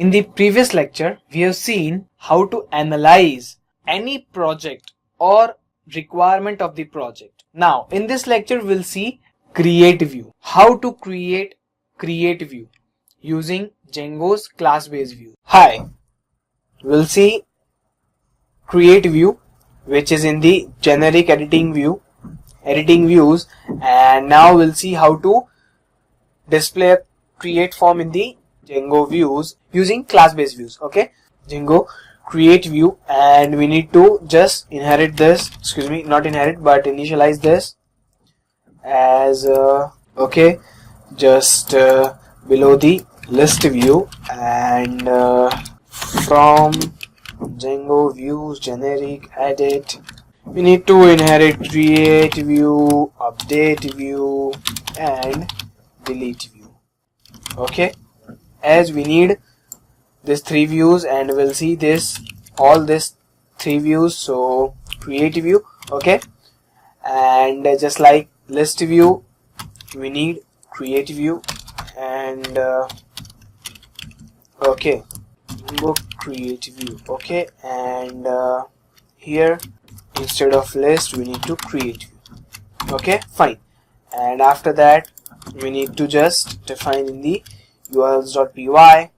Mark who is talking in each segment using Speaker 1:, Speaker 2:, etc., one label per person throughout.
Speaker 1: In the previous lecture, we have seen how to analyze any project or requirement of the project. Now, in this lecture, we'll see create view. How to create view using Django's class-based view. Hi, we'll see create view, which is in the generic editing views, and now we'll see how to display a create form in the Django views using class-based views. Okay, Django create view, and we need to just inherit this, not inherit but initialize this as okay, just below the list view, and from Django views generic edit, we need to inherit create view, update view, and delete view. Okay, as we need these three views, and we'll see all this three views. So create view, okay, and just like list view, we need create view, and okay, book create view, okay, and here instead of list we need to create view. Okay, fine. And after that we need to just define in the urls.py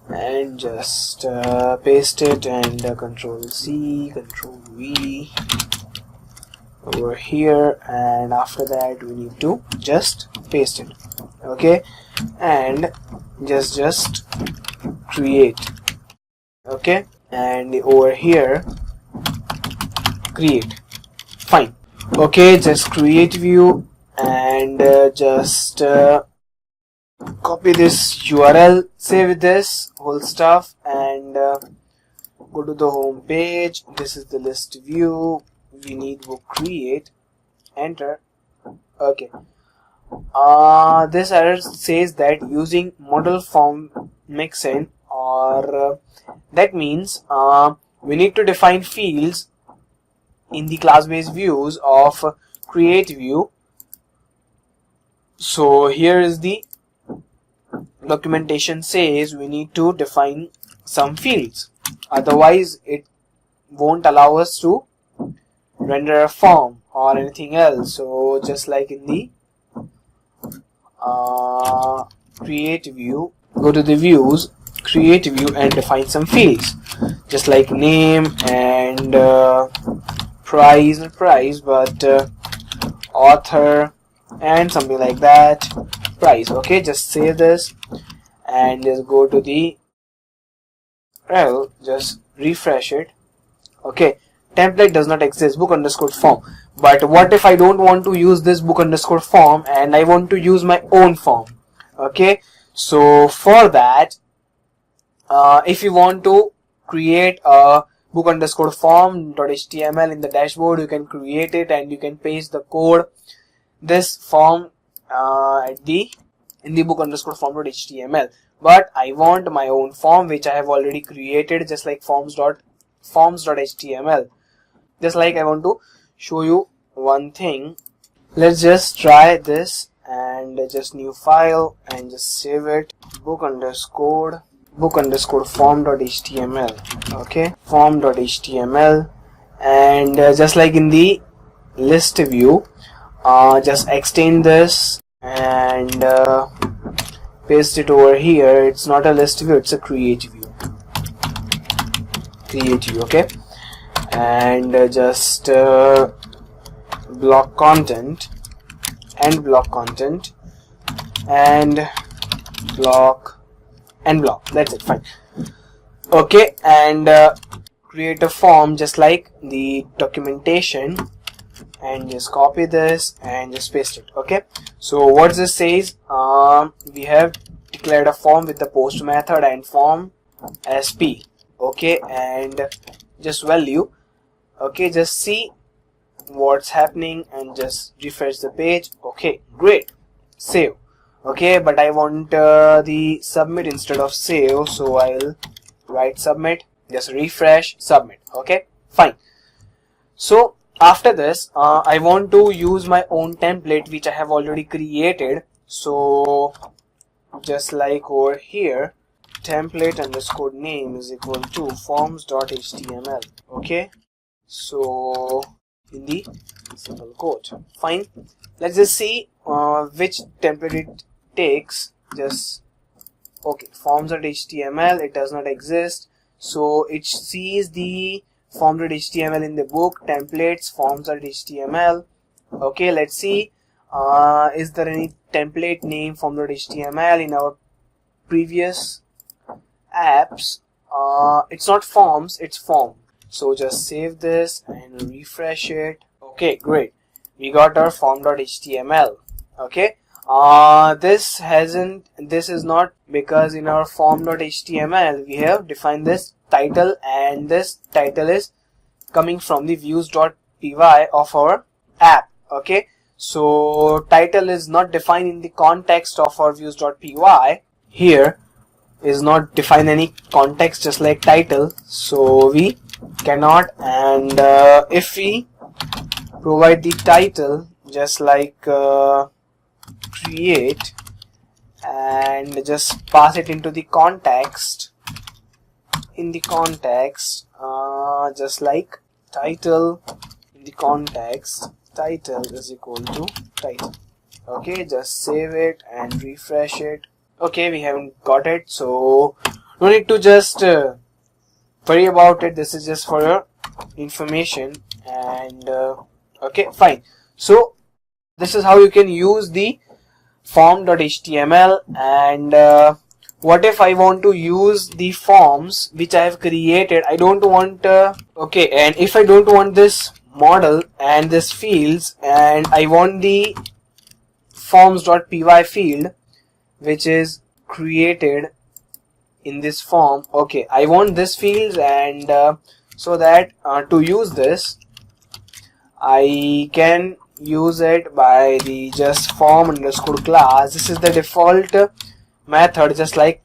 Speaker 1: and just paste it, and control C, control V over here, and after that we need to just paste it. Okay, and just create. Okay, and over here create. Fine. Okay, just create view, and just copy this URL, save this whole stuff, and go to the home page. This is the list view. We need book create, enter. Okay, this error says that using model form mixin, or that means we need to define fields in the class-based views of create view. So here is the documentation says we need to define some fields, otherwise it won't allow us to render a form or anything else. So just like in the create view, go to the views, create view, and define some fields just like name and price, not price but author and something like that, price. Okay, just save this and just go to the just refresh it. Okay, template does not exist, book underscore form. But what if I don't want to use this book underscore form and I want to use my own form? Okay, so for that, if you want to create a book underscore form.html in the dashboard, you can create it and you can paste the code this form in the book underscore form.html. But I want my own form which I have already created, just like forms.html. Just like I want to show you one thing. Let's just try this and just new file and just save it, book underscore form.html. okay, form.html, and just like in the list view, just extend this and paste it over here. It's not a list view, it's a create view. Okay, and just block content and block content and block and block. That's it, fine. Okay, and create a form just like the documentation, and just copy this and just paste it. Okay, so what this says, we have declared a form with the post method and form sp. Okay, and just value. Okay, just see what's happening and just refresh the page. Okay, great, save. Okay, but I want the submit instead of save, so I'll write submit, just refresh, submit. Okay, fine. So after this, I want to use my own template which I have already created. So just like over here, template underscore name is equal to forms.html. Okay, so in the single quote. Fine, let's just see which template it takes. Just okay, forms.html, it does not exist, so it sees the form.html in the book, templates, forms.html. okay, let's see, is there any template name form.html in our previous apps? It's not forms, it's form. So just save this and refresh it. Okay, great, we got our form.html. okay, this is not, because in our form.html we have defined this title, and this title is coming from the views.py of our app. okay, so title is not defined in the context of our views.py. here is not defined any context just like title, so we cannot. And if we provide the title just like create and just pass it into the context, in the context just like title, in the context title is equal to title. okay, just save it and refresh it. okay, we haven't got it, so no need to just worry about it, this is just for your information. And okay, fine, so this is how you can use the form.html. and what if I want to use the forms which I have created? I don't want okay, and if I don't want this model and this fields, and I want the forms.py field which is created in this form. okay, I want this fields, and so that to use this I can use it by the just form underscore class. This is the default method, just like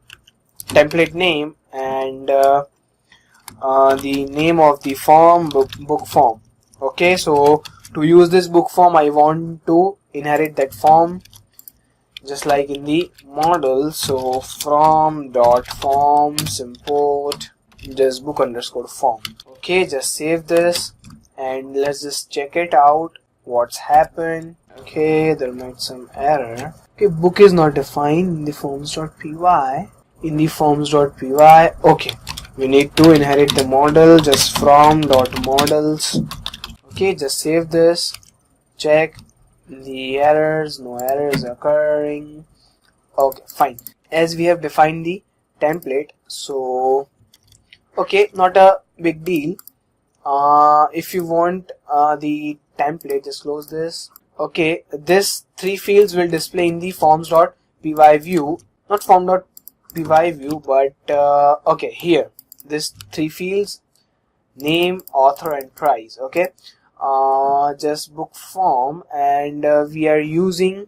Speaker 1: template name and the name of the form, book form. okay, so to use this book form I want to inherit that form just like in the model. so from dot forms import just book underscore form. okay, just save this and let's just check it out what's happened. okay, there might some error. okay, book is not defined in the forms.py. in the forms.py, okay, we need to inherit the model just from dot models. okay, just save this, check the errors, no errors occurring. okay, fine, as we have defined the template, so okay, not a big deal. if you want the template, just close this. okay, this three fields will display in the forms.py view, not form.py view, but okay, here this three fields, name, author and price. okay, just book form, and we are using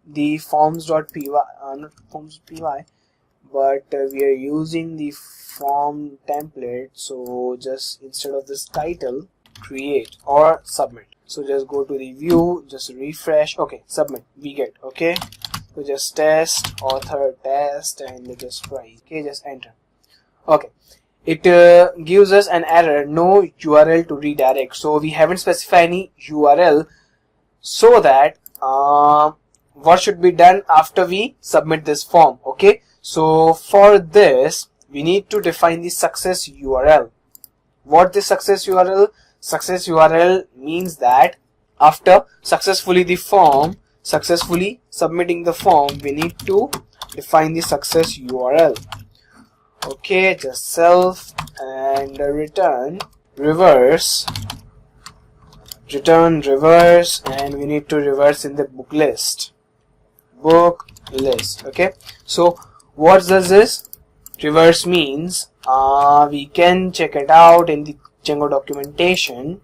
Speaker 1: the forms.py, not forms.py, but we are using the form template. so just instead of this title, create or submit. so just go to the view, just refresh. okay, submit, we get. okay, so just test, author, test, and just price. okay, just enter. okay, it gives us an error, no URL to redirect. so we haven't specified any URL, so that what should be done after we submit this form. okay, so for this we need to define the success URL. what the success URL? Success URL means that after successfully submitting the form, we need to define the success URL. okay, just self and return reverse, and we need to reverse in the book list. okay, so what does this reverse means? We can check it out in the Django documentation,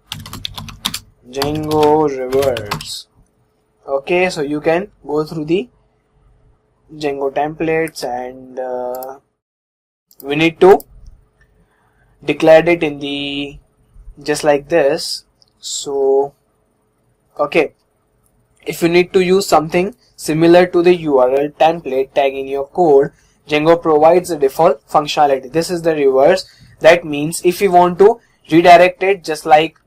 Speaker 1: Django reverse. okay, so you can go through the Django templates, and we need to declare it in the just like this. so okay, if you need to use something similar to the URL template tag in your code, Django provides the default functionality. This is the reverse. That means if we want to redirect it just like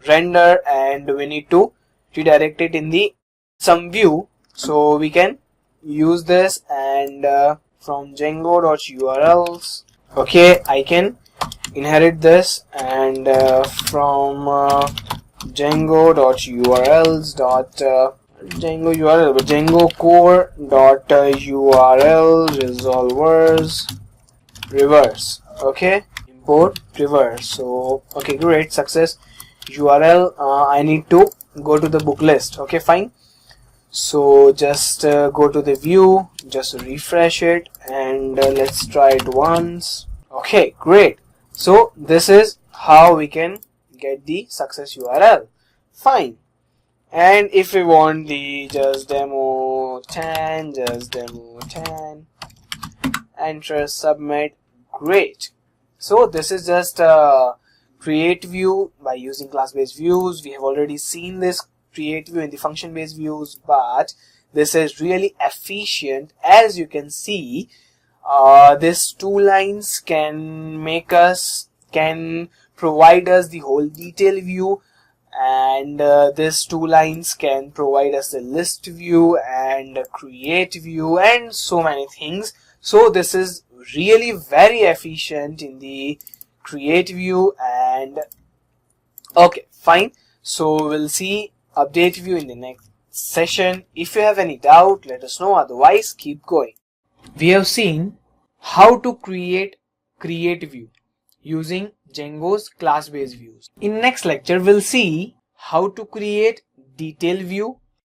Speaker 1: render, and we need to redirect it in the some view, so we can use this, and from Django.urls, okay, I can inherit this, and from Django.urls Django URL, Django core dot URL resolvers reverse. Okay, import reverse. So okay, great, success. URL, I need to go to the book list. Okay, fine. So just go to the view, just refresh it, and let's try it once. Okay, great. So this is how we can get the success URL. Fine. And if we want the just demo 10, enter, submit, great. So this is just a create view by using class-based views. We have already seen this create view in the function-based views, but this is really efficient. As you can see, these two lines can provide us the whole detail view, and these two lines can provide us the list view and create view and so many things. So this is really very efficient in the create view. And okay, fine. So we'll see update view in the next session. If you have any doubt, let us know. Otherwise, keep going. We have seen how to create view using Django's class-based views. In next lecture, we'll see how to create detail view